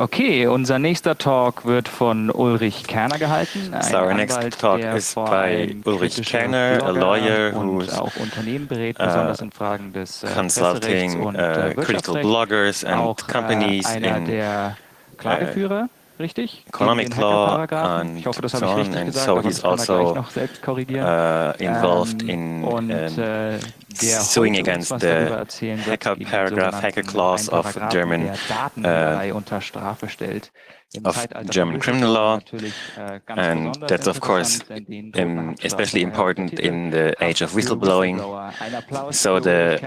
Okay, unser nächster Talk wird von Ulrich Kerner gehalten. So our next talk is by Ulrich Kerner, a lawyer who's auch Unternehmen berät, besonders in Fragen des consulting critical bloggers and companies in der Klageführer, richtig? economic law and ich hoffe, das so habe ich on. richtig And gesagt, so aber he's das kann er gleich also noch selbst korrigieren. involved in suing against the hacker paragraph, hacker clause of German criminal law, and that's of course especially important in the age of whistleblowing. So the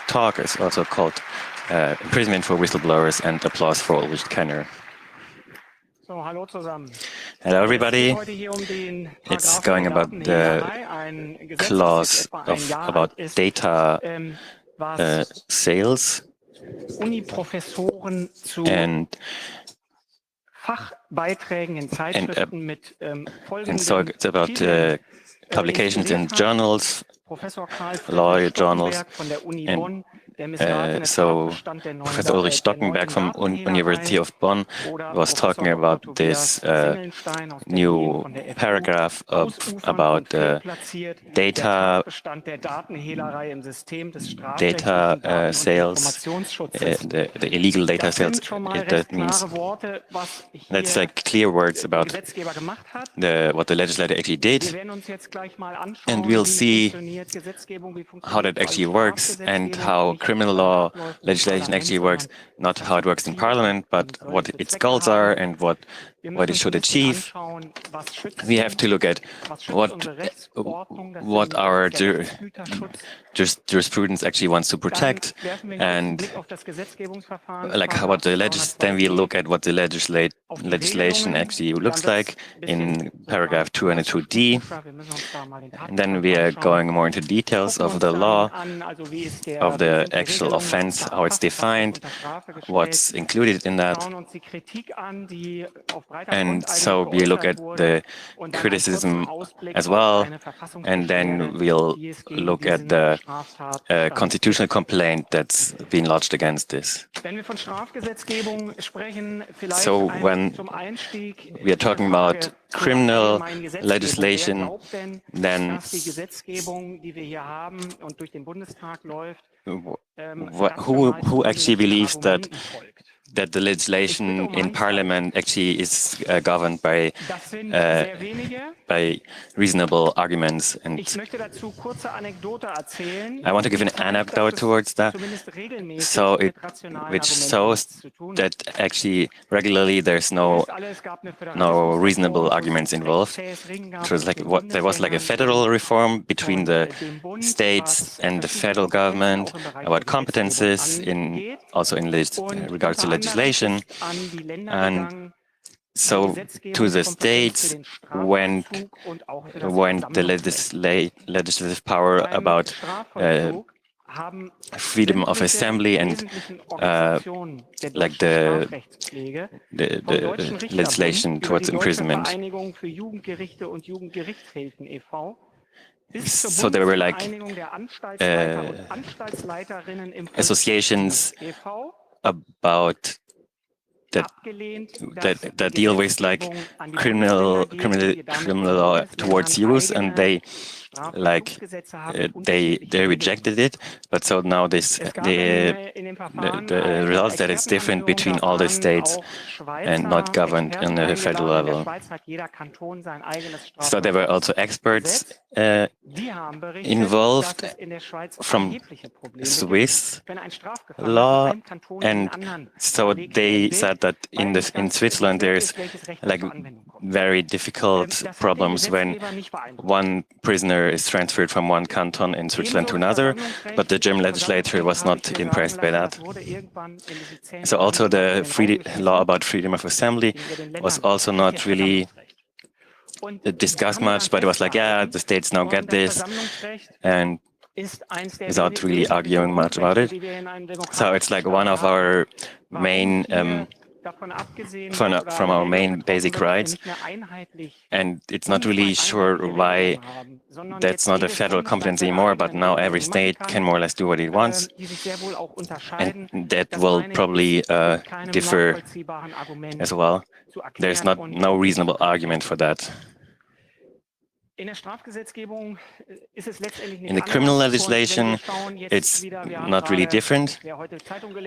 talk is also called Imprisonment for Whistleblowers and Applause for Ulrich Kerner. So, hallo zusammen. Hello everybody. It's going about the clause about data sales Uni-Professoren zu Fachbeiträgen in Zeitschriften mit folgenden and so it's about publications in journals, law journals, and so Professor Ulrich Stockenberg from University of Bonn was talking about this new paragraph about data sales, the illegal data sales. That means that's like clear words about what the legislator actually did, and we'll see how that actually works and how criminal law legislation actually works, not how it works in Parliament, but what its goals are and what it should achieve. We have to look at what our jurisprudence actually wants to protect, and like what then we look at what the legislation actually looks like in paragraph 202D, and then we are going more into details of the law, of the actual offense, how it's defined, what's included in that. And so we look at the criticism as well, and then we'll look at the constitutional complaint that's been lodged against this. So when we are talking about criminal legislation, then who actually believes that the legislation in Parliament actually is governed by reasonable arguments. And I want to give an anecdote towards that, which shows that actually regularly there's no reasonable arguments involved. It was like there was like a federal reform between the states and the federal government about competences also in regards to legislation, and so to the states went the legislative power about freedom of assembly and like the legislation towards imprisonment. So there were like associations about that deal with like criminal law towards youth, and they rejected it. But so now the result that it's different between all the states and not governed on the federal level. So there were also experts involved from Swiss law, and so they said that in Switzerland there's like very difficult problems when one prisoner is transferred from one canton in Switzerland to another, but the German legislature was not impressed by that. So also the law about freedom of assembly was also not really discussed much, but it was like, yeah, the states now get this, and without really arguing much about it. So it's like one of our main from our main basic rights. And it's not really sure why that's not a federal competence anymore, but now every state can more or less do what it wants. And that will probably differ as well. There's no reasonable argument for that. In the criminal legislation, it's not really different.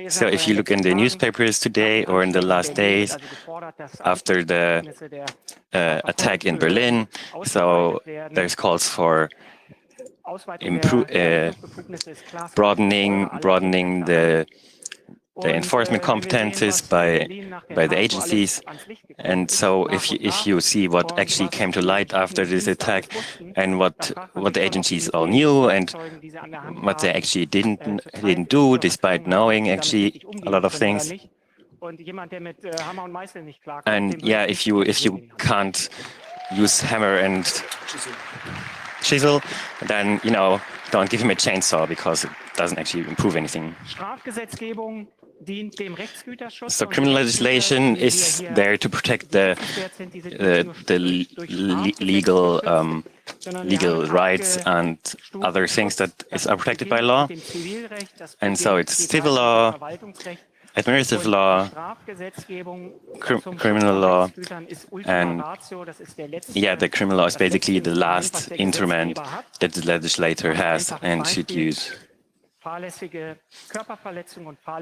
So if you look in the newspapers today or in the last days after the attack in Berlin, so there's calls for broadening the enforcement competences by the agencies. And so if you see what actually came to light after this attack and what the agencies all knew and what they actually didn't do, despite knowing actually a lot of things. And yeah, if you can't use hammer and chisel, then don't give him a chainsaw because it doesn't actually improve anything. So criminal legislation is there to protect the legal rights and other things that are protected by law. And so it's civil law, administrative law, criminal law, and yeah, the criminal law is basically the last instrument that the legislator has and should use.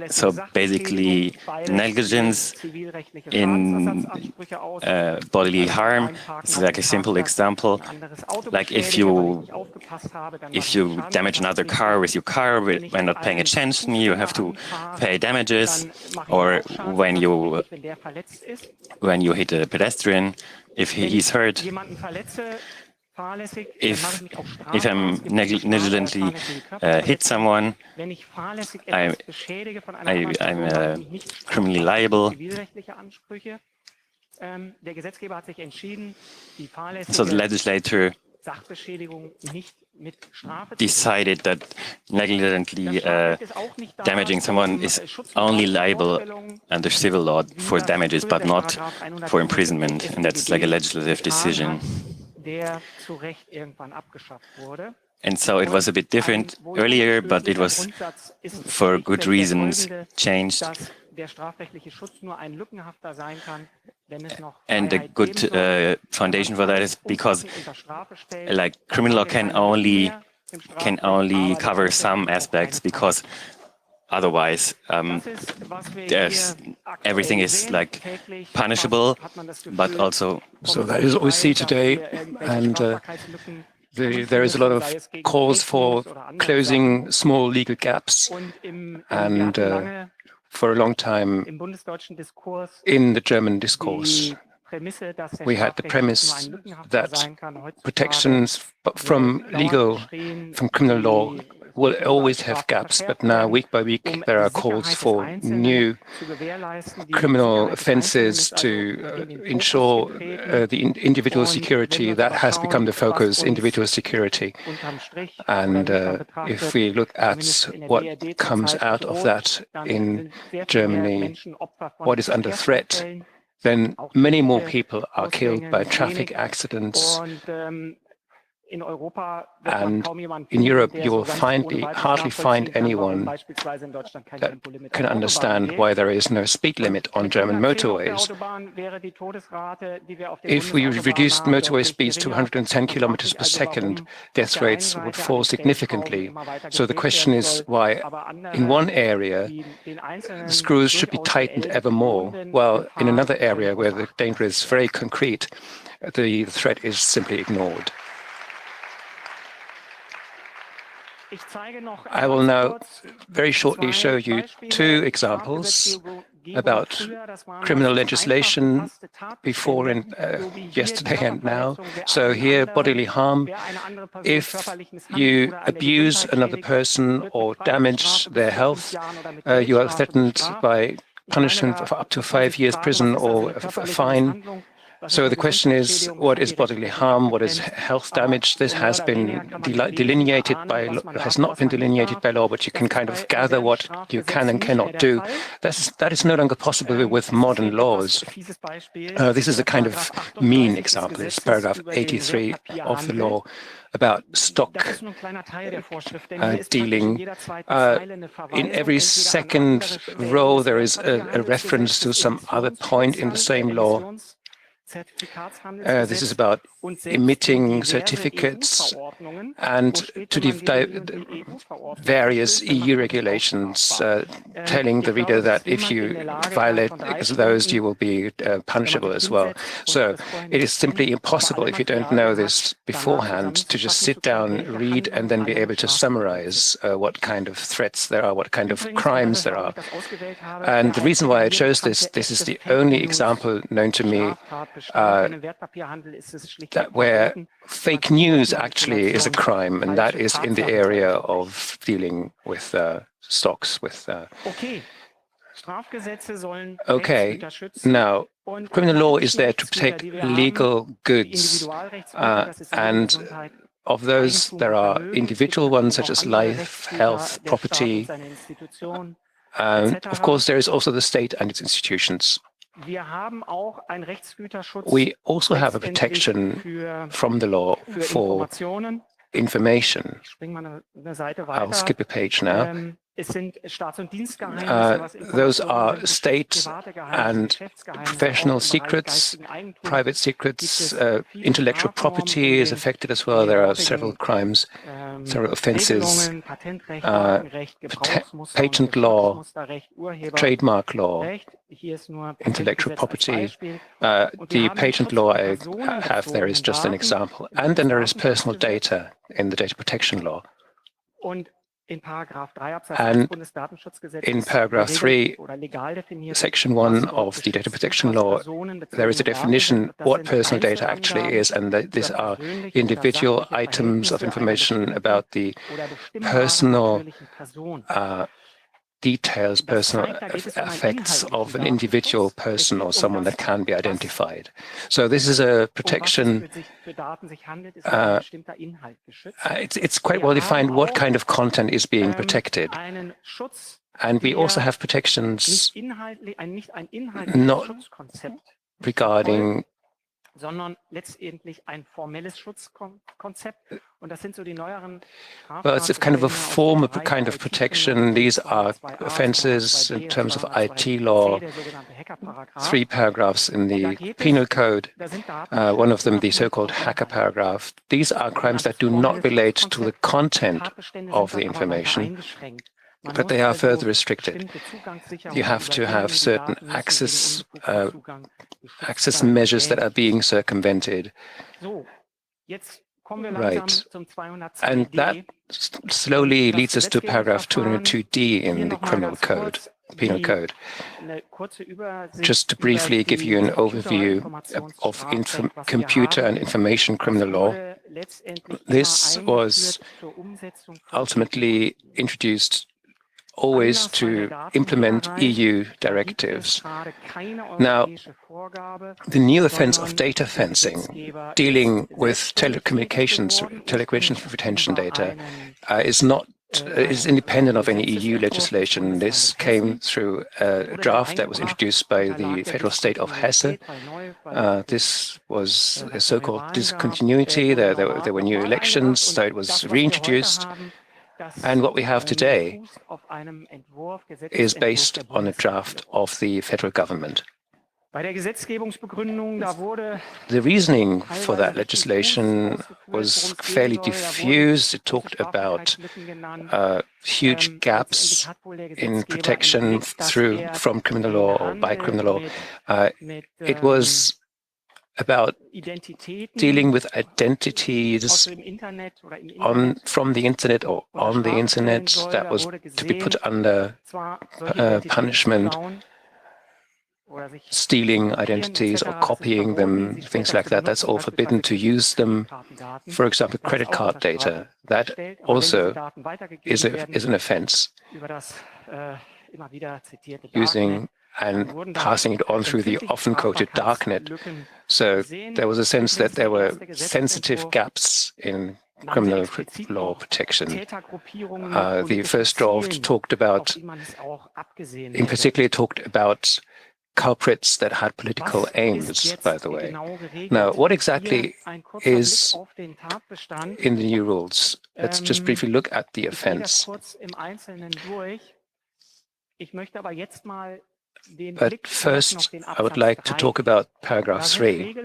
So basically, negligence in bodily harm is like a simple example. Like if you damage another car with your car when not paying attention, you have to pay damages. Or when you hit a pedestrian, if he's hurt. If I'm negligently hit someone, I'm criminally liable. So the legislator decided that negligently damaging someone is only liable under civil law for damages, but not for imprisonment, and that's like a legislative decision. And so it was a bit different earlier, but it was for good reasons changed. And the good foundation for that is because like criminal law can only cover some aspects, because otherwise everything is like punishable, but also. So that is what we see today, and there is a lot of calls for closing small legal gaps, and for a long time in the German discourse, we had the premise that protections from criminal law will always have gaps, but now week by week there are calls for new criminal offences to ensure the individual security. That has become the focus, individual security. And if we look at what comes out of that in Germany, what is under threat, then many more people are killed by traffic accidents. And in Europe, you will hardly find anyone that can understand why there is no speed limit on German motorways. If we reduced motorway speeds to 110 kilometers per second, death rates would fall significantly. So the question is why in one area the screws should be tightened ever more, while in another area where the danger is very concrete, the threat is simply ignored. I will now very shortly show you two examples about criminal legislation before and yesterday and now. So here, bodily harm. If you abuse another person or damage their health, you are threatened by punishment of up to 5 years prison or a fine. So the question is, what is bodily harm? What is health damage? This has been delineated by, has not been delineated by law, but you can kind of gather what you can and cannot do. That is no longer possible with modern laws. This is a kind of mean example. It's paragraph 83 of the law about stock dealing. In every second row, there is a reference to some other point in the same law. This is about emitting certificates and to the various EU regulations telling the reader that if you violate those, you will be punishable as well. So it is simply impossible, if you don't know this beforehand, to just sit down, read, and then be able to summarize what kind of threats there are, what kind of crimes there are. And the reason why I chose this is the only example known to me where fake news actually is a crime, and that is in the area of dealing with stocks. Okay, now criminal law is there to protect legal goods, and of those there are individual ones such as life, health, property, and of course there is also the state and its institutions. We also have a protection from the law for information. I'll skip a page now. Those are state and professional secrets, private secrets, intellectual property is affected as well. There are several crimes, several offenses, patent law, trademark law, intellectual property. The patent law I have there is just an example. And then there is personal data in the data protection law. And in paragraph 3, section 1 of the data protection law, there is a definition what personal data actually is, and that these are individual items of information about the personal details, personal effects of an individual person or someone that can be identified. So this is a protection. It's quite well defined what kind of content is being protected. And we also have protections not regarding but it's kind of a form of kind of protection. These are offenses in terms of IT law, 3 paragraphs in the penal code, one of them the so-called hacker paragraph. These are crimes that do not relate to the content of the information, but they are further restricted. You have to have certain access measures that are being circumvented. Right. And that slowly leads us to paragraph 202D in the criminal code, penal code. Just to briefly give you an overview of computer and information criminal law, this was ultimately introduced always to implement EU directives. Now, the new offense of data fencing, dealing with telecommunications retention data, is independent of any EU legislation. This came through a draft that was introduced by the federal state of Hesse. This was a so-called discontinuity. There were new elections, so it was reintroduced. And what we have today is based on a draft of the federal government. The reasoning for that legislation was fairly diffuse. It talked about huge gaps in protection from criminal law or by criminal law. It was about dealing with identities from the internet or on the internet that was to be put under punishment, stealing identities or copying them, things like that. That's all forbidden to use them. For example, credit card data, that also is an offense. Using and passing it on through the often quoted darknet. So there was a sense that there were sensitive gaps in criminal law protection. The first draft talked about, in particular, talked about culprits that had political aims, by the way. Now, what exactly is in the new rules? Let's just briefly look at the offense. But first, I would like to talk about paragraph 3.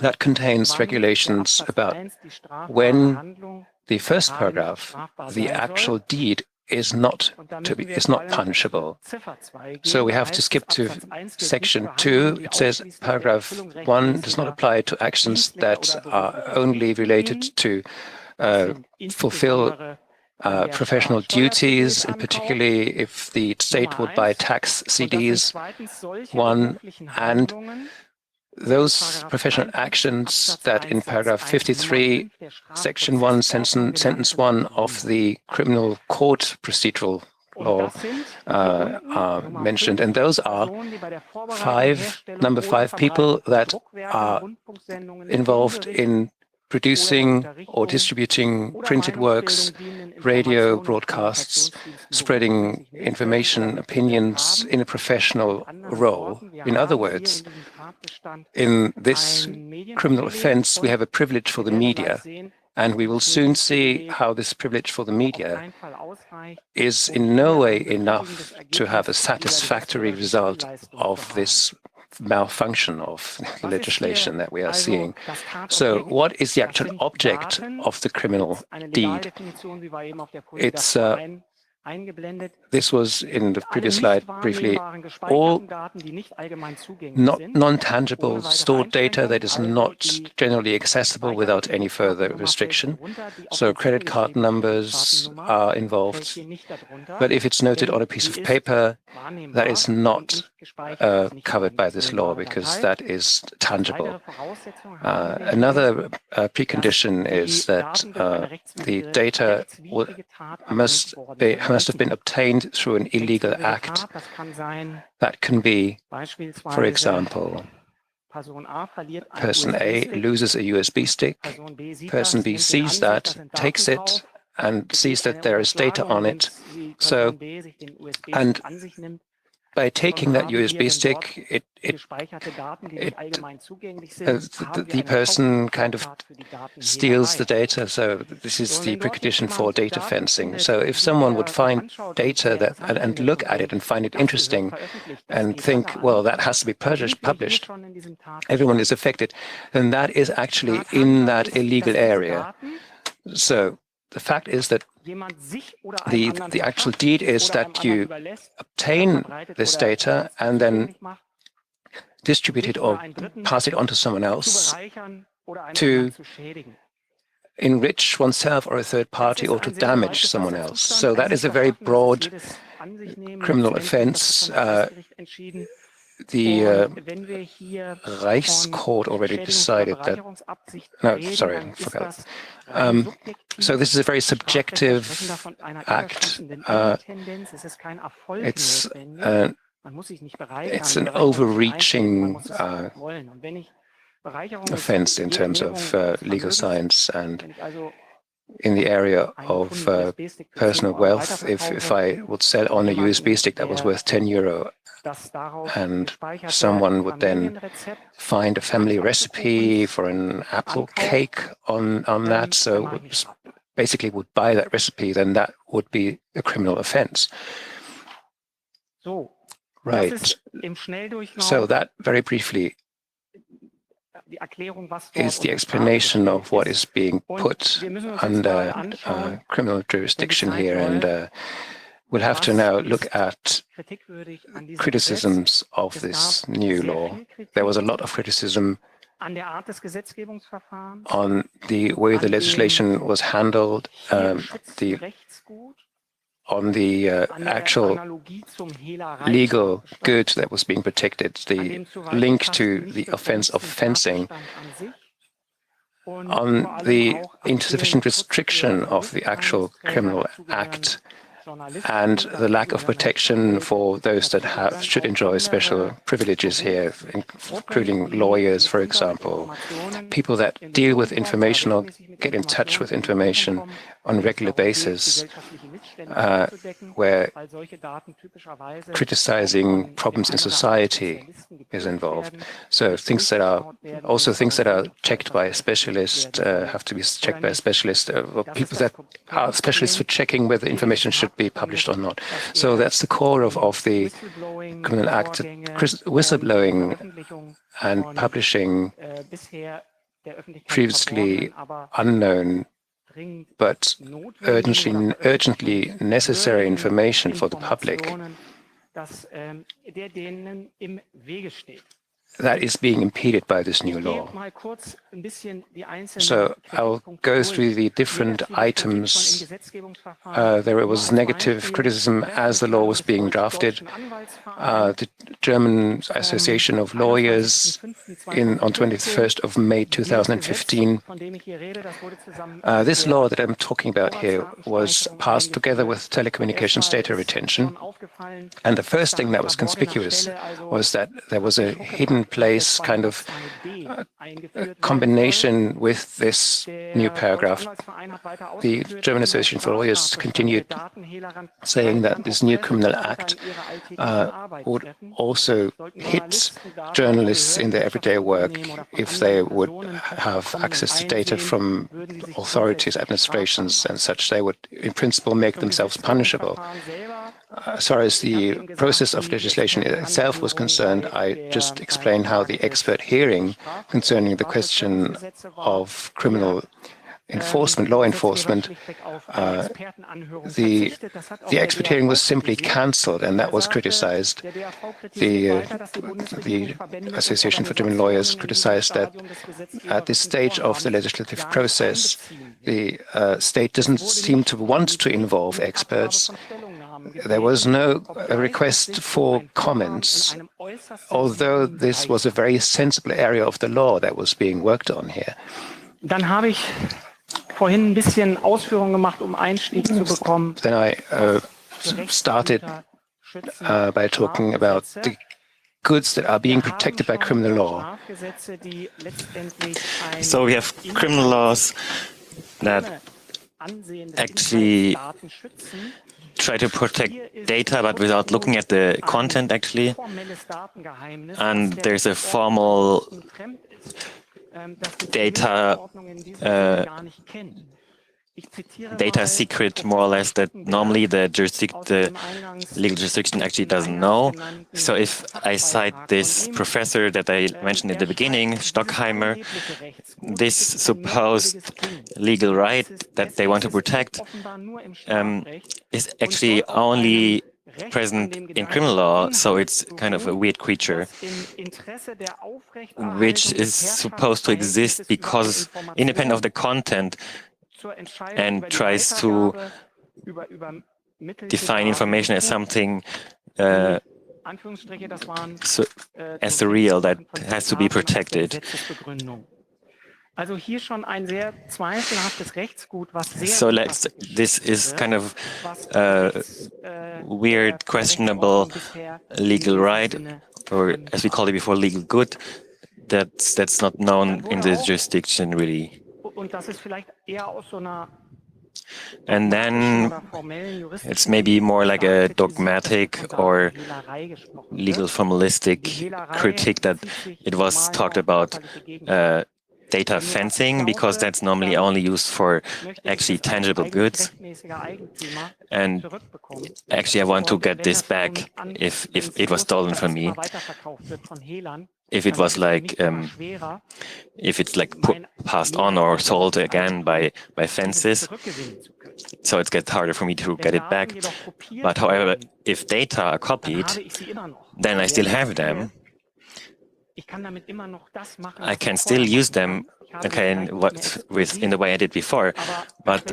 That contains regulations about when the first paragraph, the actual deed, is not punishable. So we have to skip to section 2. It says paragraph 1 does not apply to actions that are only related to fulfill professional duties, and particularly if the state would buy tax CDs, and those professional actions that in paragraph 53, section 1, sentence 1 of the criminal court procedural law are mentioned. And those are number 5 people that are involved in producing or distributing printed works, radio broadcasts, spreading information, opinions in a professional role. In other words, in this criminal offense, we have a privilege for the media, and we will soon see how this privilege for the media is in no way enough to have a satisfactory result of this malfunction of legislation that we are seeing. So what is the actual object of the criminal deed? It's this was in the previous slide briefly. All non-tangible stored data that is not generally accessible without any further restriction. So credit card numbers are involved. But if it's noted on a piece of paper, that is not covered by this law because that is tangible. Another precondition is that the data must have been obtained through an illegal act. That can be, for example, person A loses a USB stick, person B sees that, takes it, and sees that there is data on it. So, and by taking that USB stick, the person kind of steals the data. So this is the precondition for data fencing. So if someone would find data that and look at it and find it interesting and think, well, that has to be published, everyone is affected, then that is actually in that illegal area. So the fact is that the actual deed is that you obtain this data and then distribute it or pass it on to someone else to enrich oneself or a third party or to damage someone else. So that is a very broad criminal offense. The Reichscourt already decided that. No, sorry, I forgot. So this is a very subjective act. It's an overreaching offense in terms of legal science, and in the area of personal wealth. If I would sell on a USB stick that was worth €10, and someone would then find a family recipe for an apple cake on that, so basically would buy that recipe, then that would be a criminal offense. Right. So that, very briefly, is the explanation of what is being put under criminal jurisdiction here. And we'll have to now look at criticisms of this new law. There was a lot of criticism on the way the legislation was handled, on the actual legal good that was being protected, the link to the offense of fencing, on the insufficient restriction of the actual criminal act, and the lack of protection for those that should enjoy special privileges here, including lawyers, for example, people that deal with information or get in touch with information on a regular basis, where criticizing problems in society is involved. So things that are checked by a specialist have to be checked by a specialist, or people that are specialists for checking whether information should be published or not. So that's the core of the Criminal Act, whistleblowing and publishing previously unknown but urgently necessary information for the public that is being impeded by this new law. So I'll go through the different items. There was negative criticism as the law was being drafted. The German Association of Lawyers on 21st of May 2015. This law that I'm talking about here was passed together with telecommunications data retention. And the first thing that was conspicuous was that there was a hidden place kind of combination with this new paragraph. The German Association for Lawyers continued saying that this new criminal act would also hit journalists in their everyday work if they would have access to data from authorities, administrations and such. They would in principle make themselves punishable. As far as the process of legislation itself was concerned, I just explained how the expert hearing concerning the question of criminal enforcement, law enforcement, the expert hearing was simply cancelled, and that was criticized. The Association for German Lawyers criticized that at this stage of the legislative process, the state doesn't seem to want to involve experts. There was no request for comments, although this was a very sensible area of the law that was being worked on here. Dann habe ich vorhin ein bisschen Ausführungen gemacht, Einstieg zu bekommen. Then I started by talking about the goods that are being protected by criminal law. So we have criminal laws that actually try to protect data, but without looking at the content, actually. And there's a formal data secret, more or less, that normally the legal jurisdiction actually doesn't know. So if I cite this professor that I mentioned at the beginning, Stockheimer, this supposed legal right that they want to protect is actually only present in criminal law, so it's kind of a weird creature, which is supposed to exist because independent of the content, and tries to define information as something as the real that has to be protected. So this is kind of weird, questionable legal right, or as we called it before, legal good, that's not known in this jurisdiction really. And then it's maybe more like a dogmatic or legal formalistic critique that it was talked about data fencing, because that's normally only used for actually tangible goods. And actually I want to get this back if it was stolen from me. If it was like, if it's like passed on or sold again by fences, so it gets harder for me to get it back. But however, if data are copied, then I still have them. I can still use them, okay, in the way I did before, but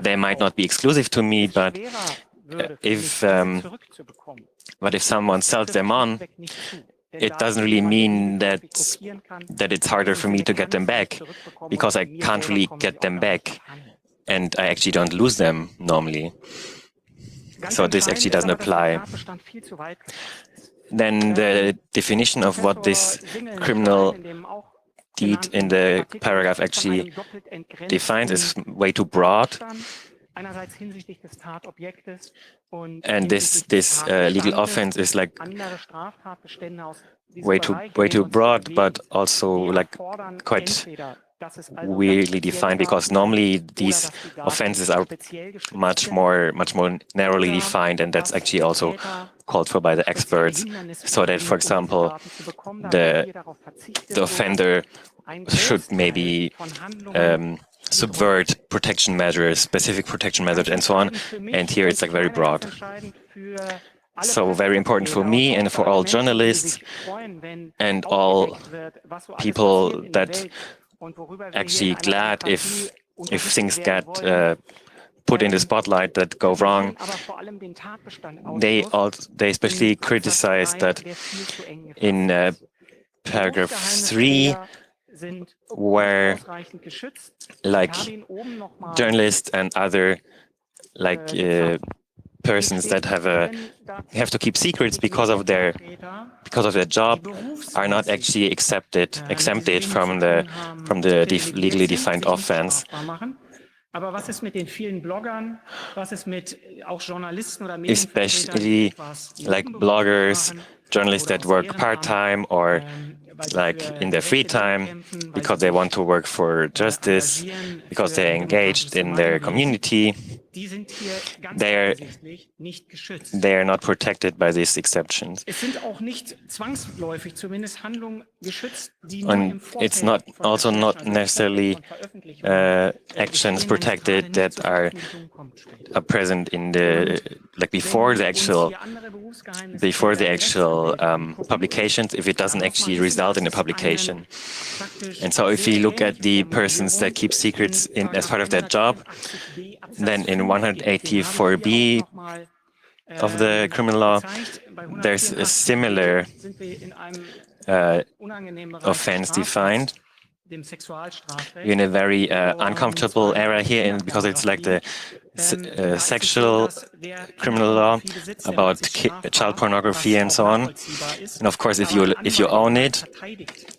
they might not be exclusive to me. But if someone sells them on, it doesn't really mean that it's harder for me to get them back, because I can't really get them back, and I actually don't lose them normally. So this actually doesn't apply. Then the definition of what this criminal deed in the paragraph actually defines is way too broad. And this legal offense is like way too broad, but also like quite weirdly defined, because normally these offenses are much more narrowly defined, and that's actually also called for by the experts, so that, for example, the offender should maybe subvert protection measures, specific protection measures, and so on. And here it's like very broad. So very important for me and for all journalists and all people that actually glad if things get put in the spotlight that go wrong. They especially criticize that in paragraph 3, where like journalists and other like persons that have to keep secrets because of their job are not actually exempted from the legally defined offense. Especially like bloggers, journalists that work part-time or like in their free time because they want to work for justice, because they're engaged in their community. They are not protected by these exceptions. And it's also not necessarily actions protected that are present in the before the actual publications, if it doesn't actually result in a publication. And so if you look at the persons that keep secrets as part of their job, then in 184b of the criminal law, there's a similar offense defined in a very uncomfortable area here, because it's like the sexual criminal law about child pornography and so on. And of course, if you own it,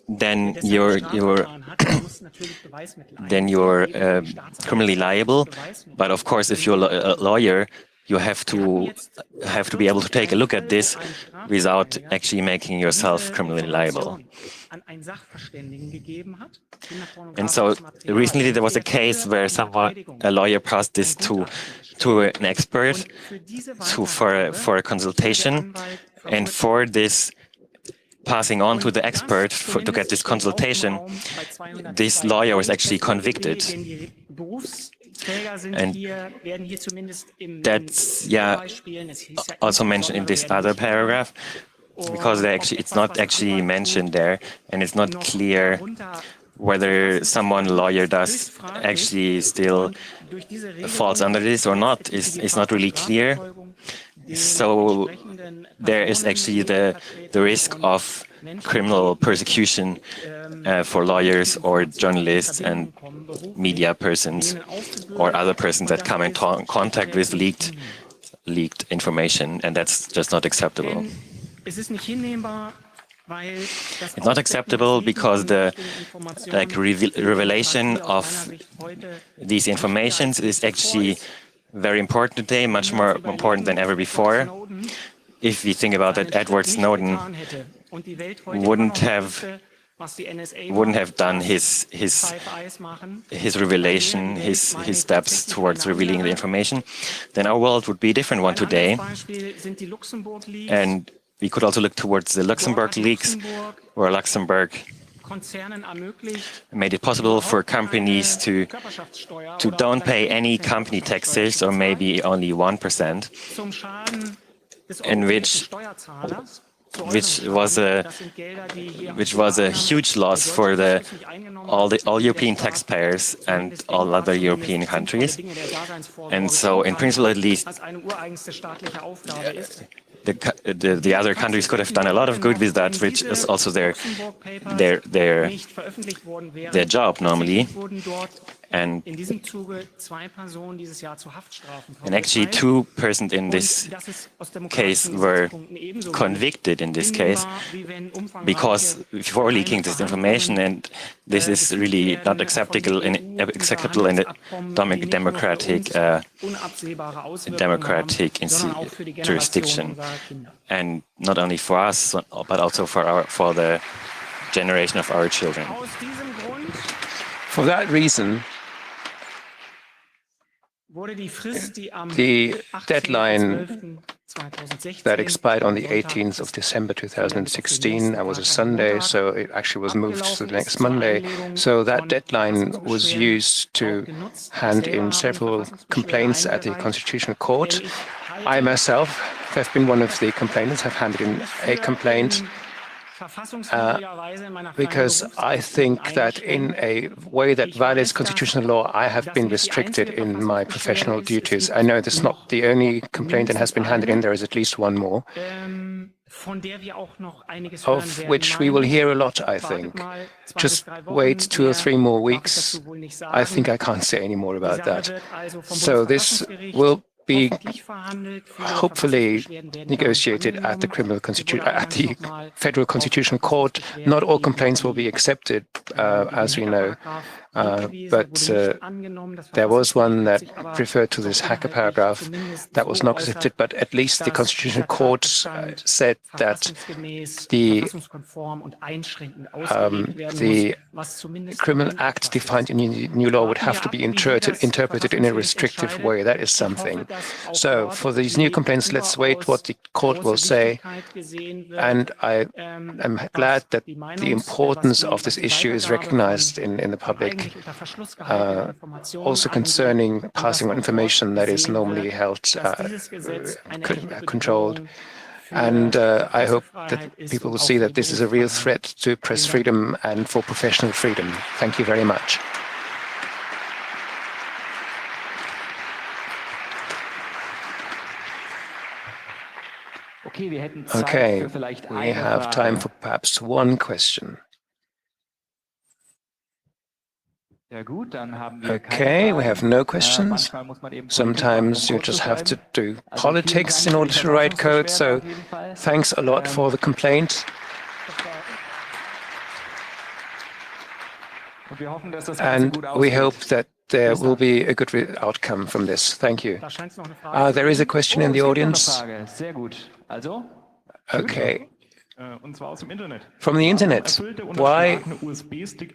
then you're criminally liable. But of course, if you're a lawyer, you have to be able to take a look at this without actually making yourself criminally liable. And so recently there was a case where a lawyer passed this to an expert for a consultation, and for this passing on to the expert to get this consultation, this lawyer was actually convicted. And that's also mentioned in this other paragraph, because it's not actually mentioned there, and it's not clear whether someone lawyer does actually still falls under this or not. It's not really clear. So there is actually the risk of criminal persecution for lawyers or journalists and media persons or other persons that come in contact with leaked information, and that's just not acceptable. It's not acceptable because the revelation of these informations is actually very important today, much more important than ever before. If we think about it, Edward Snowden wouldn't have done his revelation, his steps towards revealing the information, then our world would be a different one today. And we could also look towards the Luxembourg leaks, where Luxembourg made it possible for companies to don't pay any company taxes, or maybe only 1%, and which was a huge loss for all European taxpayers and all other European countries. And so, in principle, at least, the other countries could have done a lot of good with that, which is also their job normally. And actually 2 persons in this case were convicted in this case because before leaking this information, and this is really not acceptable in a democratic jurisdiction, and not only for us but also for the generation of our children. For that reason, the deadline that expired on the 18th of December 2016, that was a Sunday, so it actually was moved to the next Monday. So that deadline was used to hand in several complaints at the Constitutional Court. I myself have been one of the complainants, have handed in a complaint because I think that in a way that violates constitutional law, I have been restricted in my professional duties. I know this is not the only complaint that has been handed in. There is at least one more, of which we will hear a lot, I think. Just wait 2 or 3 more weeks. I think I can't say any more about that. So this will be hopefully negotiated at the Federal Constitutional Court. Not all complaints will be accepted, as we know, but there was one that referred to this hacker paragraph that was not accepted. But at least the Constitutional Court said that the Criminal Act defined in new law would have to be interpreted in a restrictive way. That is something. So for these new complaints, let's wait what the court will say. And I am glad that the importance of this issue is recognized in the public, also concerning passing on information that is normally held controlled. And I hope that people will see that this is a real threat to press freedom and for professional freedom. Thank you very much. Okay, we have time for perhaps one question. Okay, we have no questions. Sometimes you just have to do politics in order to write code, so thanks a lot for the complaint. And we hope that there will be a good outcome from this. Thank you. There is a question in the audience. Okay. From the internet. Why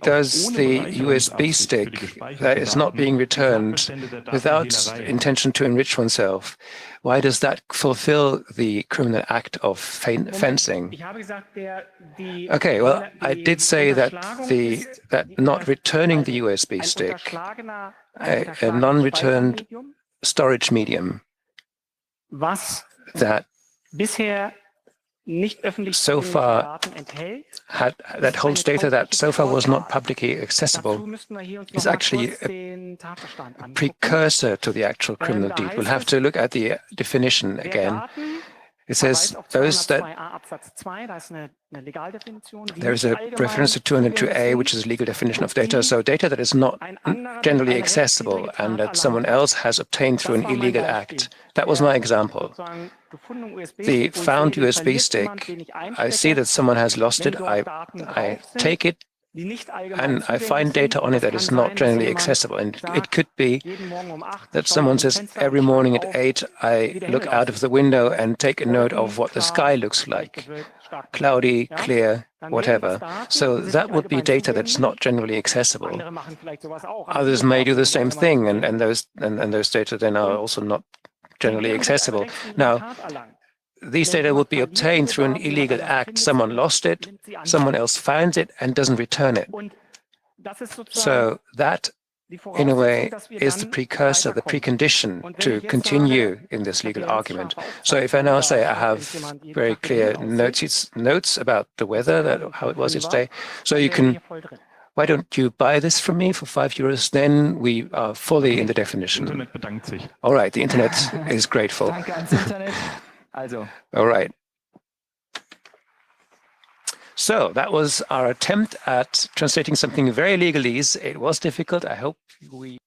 does the USB stick that is not being returned without intention to enrich oneself, why does that fulfill the criminal act of fencing? Okay, well, I did say that that not returning the USB stick, a non-returned storage medium that so far that holds data that so far was not publicly accessible is actually a precursor to the actual criminal deed. We'll have to look at the definition again. It says those that there is a reference to 202A, which is a legal definition of data. So data that is not generally accessible and that someone else has obtained through an illegal act. That was my example. The found USB stick, I see that someone has lost it. I take it and I find data on it that is not generally accessible. And it could be that someone says, every morning at 8, I look out of the window and take a note of what the sky looks like. Cloudy, clear, whatever. So that would be data that's not generally accessible. Others may do the same thing, and those data then are also not generally accessible. Now, these data would be obtained through an illegal act. Someone lost it, someone else finds it and doesn't return it. So that, in a way, is the precursor, the precondition to continue in this legal argument. So if I now say I have very clear notes about the weather, how it was each day, so you can, why don't you buy this from me for €5? Then we are fully in the definition. All right, the internet is grateful. All right. So that was our attempt at translating something very legalese. It was difficult. I hope we